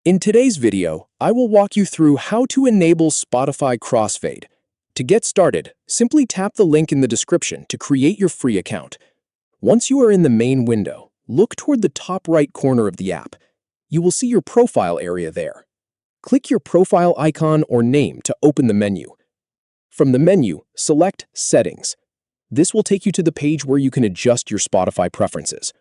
In today's video, I will walk you through how to enable Spotify Crossfade. To get started, simply tap the link in the description to create your free account. Once you are in the main window, look toward the top right corner of the app. You will see your profile area there. Click your profile icon or name to open the menu. From the menu, select Settings. This will take you to the page where you can adjust your Spotify preferences.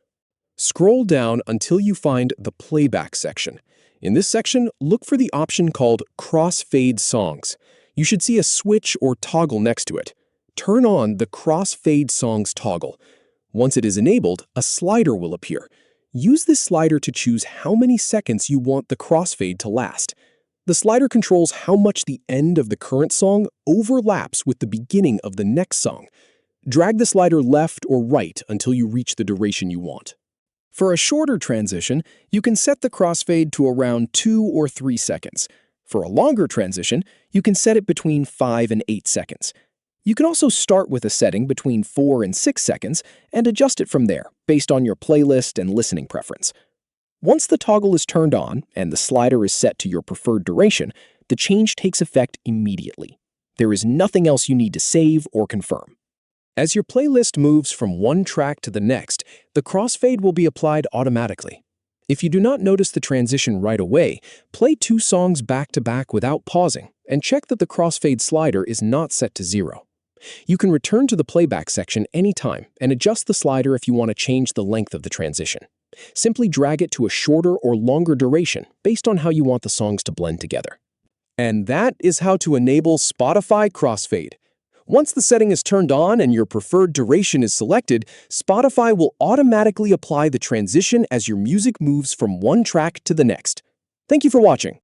Scroll down until you find the Playback section. In this section, look for the option called Crossfade Songs. You should see a switch or toggle next to it. Turn on the Crossfade Songs toggle. Once it is enabled, a slider will appear. Use this slider to choose how many seconds you want the crossfade to last. The slider controls how much the end of the current song overlaps with the beginning of the next song. Drag the slider left or right until you reach the duration you want. For a shorter transition, you can set the crossfade to around 2 or 3 seconds. For a longer transition, you can set it between 5 and 8 seconds. You can also start with a setting between 4 and 6 seconds and adjust it from there, based on your playlist and listening preference. Once the toggle is turned on and the slider is set to your preferred duration, the change takes effect immediately. There is nothing else you need to save or confirm. As your playlist moves from one track to the next, the crossfade will be applied automatically. If you do not notice the transition right away, play 2 songs back to back without pausing and check that the crossfade slider is not set to 0. You can return to the playback section anytime and adjust the slider if you want to change the length of the transition. Simply drag it to a shorter or longer duration based on how you want the songs to blend together. And that is how to enable Spotify Crossfade. Once the setting is turned on and your preferred duration is selected, Spotify will automatically apply the transition as your music moves from one track to the next. Thank you for watching.